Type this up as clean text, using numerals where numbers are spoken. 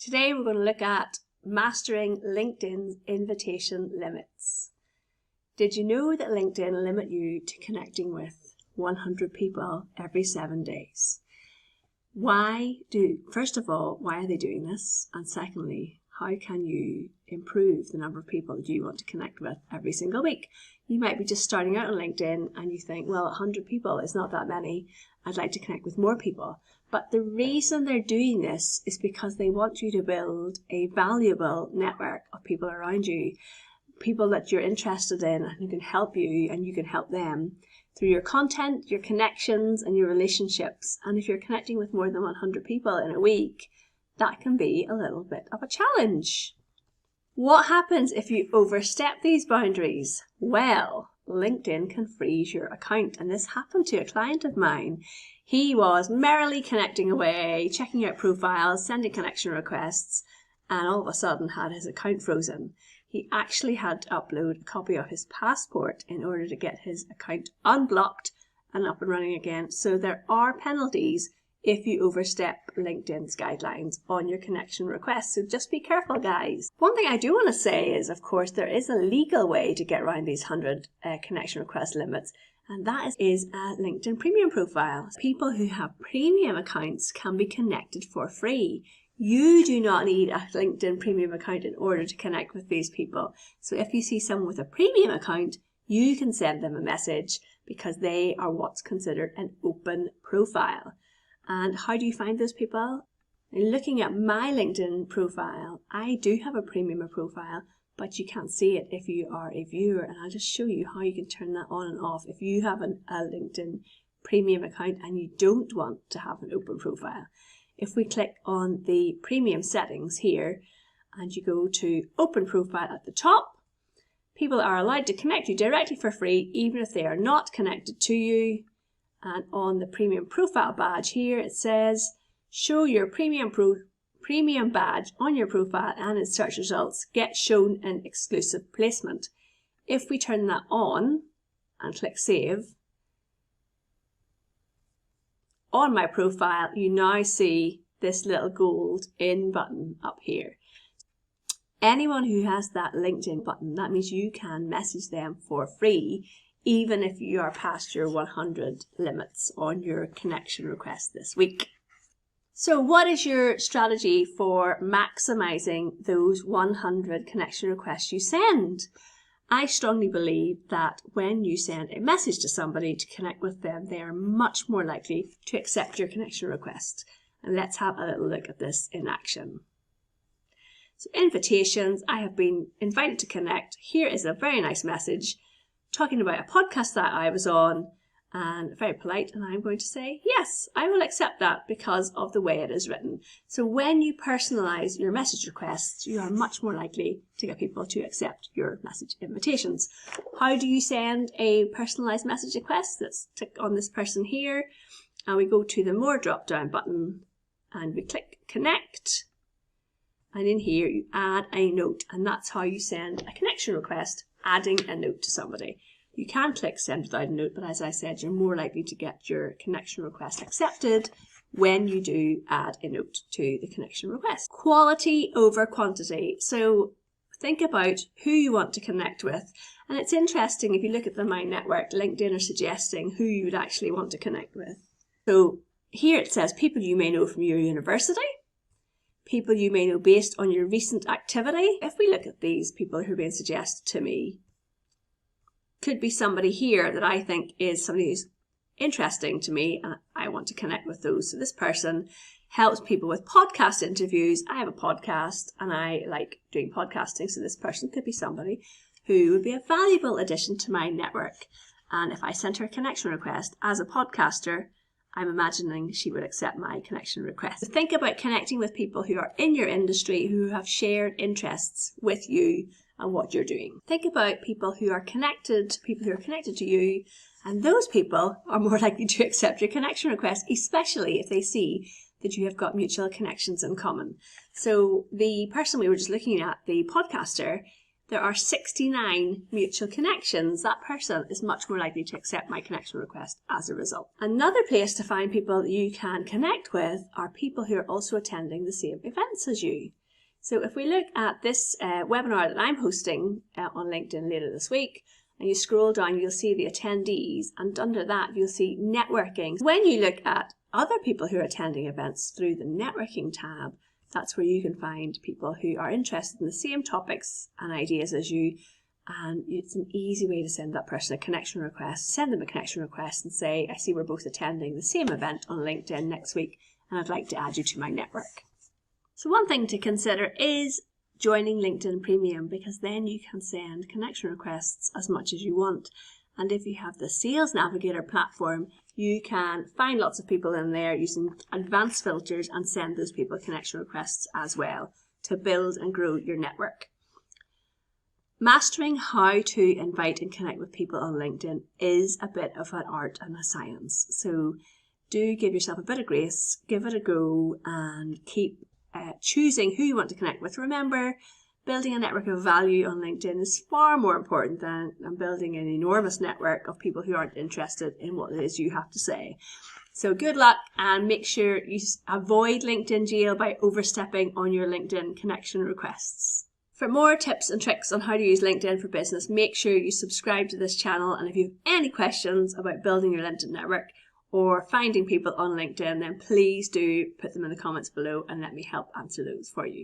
Today we're going to look at mastering LinkedIn's invitation limits. Did you know that LinkedIn limit you to connecting with 100 people every 7 days? First of all, why are they doing this? And secondly, how can you improve the number of people that you want to connect with every single week? You might be just starting out on LinkedIn and you think, well, 100 people is not that many. I'd like to connect with more people. But the reason they're doing this is because they want you to build a valuable network of people around you, people that you're interested in and who can help you and you can help them through your content, your connections and your relationships. And if you're connecting with more than 100 people in a week, that can be a little bit of a challenge. What happens if you overstep these boundaries? Well, LinkedIn can freeze your account, and this happened to a client of mine. He was merrily connecting away, checking out profiles, sending connection requests, and all of a sudden had his account frozen. He actually had to upload a copy of his passport in order to get his account unblocked and up and running again. So there are penalties if you overstep LinkedIn's guidelines on your connection requests. So just be careful, guys. One thing I do want to say is, of course, there is a legal way to get around these 100 connection request limits, and that is a LinkedIn premium profile. People who have premium accounts can be connected for free. You do not need a LinkedIn premium account in order to connect with these people. So if you see someone with a premium account, you can send them a message because they are what's considered an open profile. And how do you find those people? Looking at my LinkedIn profile, I do have a premium profile, but you can't see it if you are a viewer. And I'll just show you how you can turn that on and off. If you have a LinkedIn premium account and you don't want to have an open profile, if we click on the premium settings here and you go to open profile at the top, people are allowed to connect you directly for free, even if they are not connected to you. And on the premium profile badge here, it says, show your premium badge on your profile and in search results, get shown an exclusive placement. If we turn that on and click save, on my profile, you now see this little gold in button up here. Anyone who has that LinkedIn button, that means you can message them for free, even if you are past your 100 limits on your connection request this week. So what is your strategy for maximizing those 100 connection requests you send? I strongly believe that when you send a message to somebody to connect with them, they are much more likely to accept your connection request. And let's have a little look at this in action. So invitations, I have been invited to connect. Here is a very nice message talking about a podcast that I was on, and very polite, and I'm going to say, yes, I will accept that because of the way it is written. So when you personalize your message requests, you are much more likely to get people to accept your message invitations. How do you send a personalized message request? Let's click on this person here, and we go to the more drop down button, and we click connect. And in here, you add a note, and that's how you send a connection request, adding a note to somebody. You can click send without a note, but as I said, you're more likely to get your connection request accepted when you do add a note to the connection request. Quality over quantity. So think about who you want to connect with. And it's interesting, if you look at the My Network, LinkedIn are suggesting who you would actually want to connect with. So here it says people you may know from your university, people you may know based on your recent activity. If we look at these people who are being suggested to me, could be somebody here that I think is somebody who's interesting to me and I want to connect with those. So this person helps people with podcast interviews. I have a podcast and I like doing podcasting. So this person could be somebody who would be a valuable addition to my network. And if I sent her a connection request as a podcaster, I'm imagining she would accept my connection request. So think about connecting with people who are in your industry, who have shared interests with you and what you're doing. Think about people who are connected to you, and those people are more likely to accept your connection request, especially if they see that you have got mutual connections in common. So the person we were just looking at, the podcaster, there are 69 mutual connections. That person is much more likely to accept my connection request as a result. Another place to find people that you can connect with are people who are also attending the same events as you. So if we look at this webinar that I'm hosting on LinkedIn later this week, and you scroll down, you'll see the attendees, and under that you'll see networking. When you look at other people who are attending events through the networking tab, that's where you can find people who are interested in the same topics and ideas as you, and it's an easy way to send that person a connection request. Send them a connection request and say, I see we're both attending the same event on LinkedIn next week, and I'd like to add you to my network. So one thing to consider is joining LinkedIn Premium, because then you can send connection requests as much as you want. And if you have the Sales Navigator platform, you can find lots of people in there using advanced filters and send those people connection requests as well to build and grow your network. Mastering how to invite and connect with people on LinkedIn is a bit of an art and a science. So do give yourself a bit of grace, give it a go, and keep choosing who you want to connect with. Remember, building a network of value on LinkedIn is far more important than building an enormous network of people who aren't interested in what it is you have to say. So good luck, and make sure you avoid LinkedIn jail by overstepping on your LinkedIn connection requests. For more tips and tricks on how to use LinkedIn for business, make sure you subscribe to this channel. And if you have any questions about building your LinkedIn network or finding people on LinkedIn, then please do put them in the comments below and let me help answer those for you.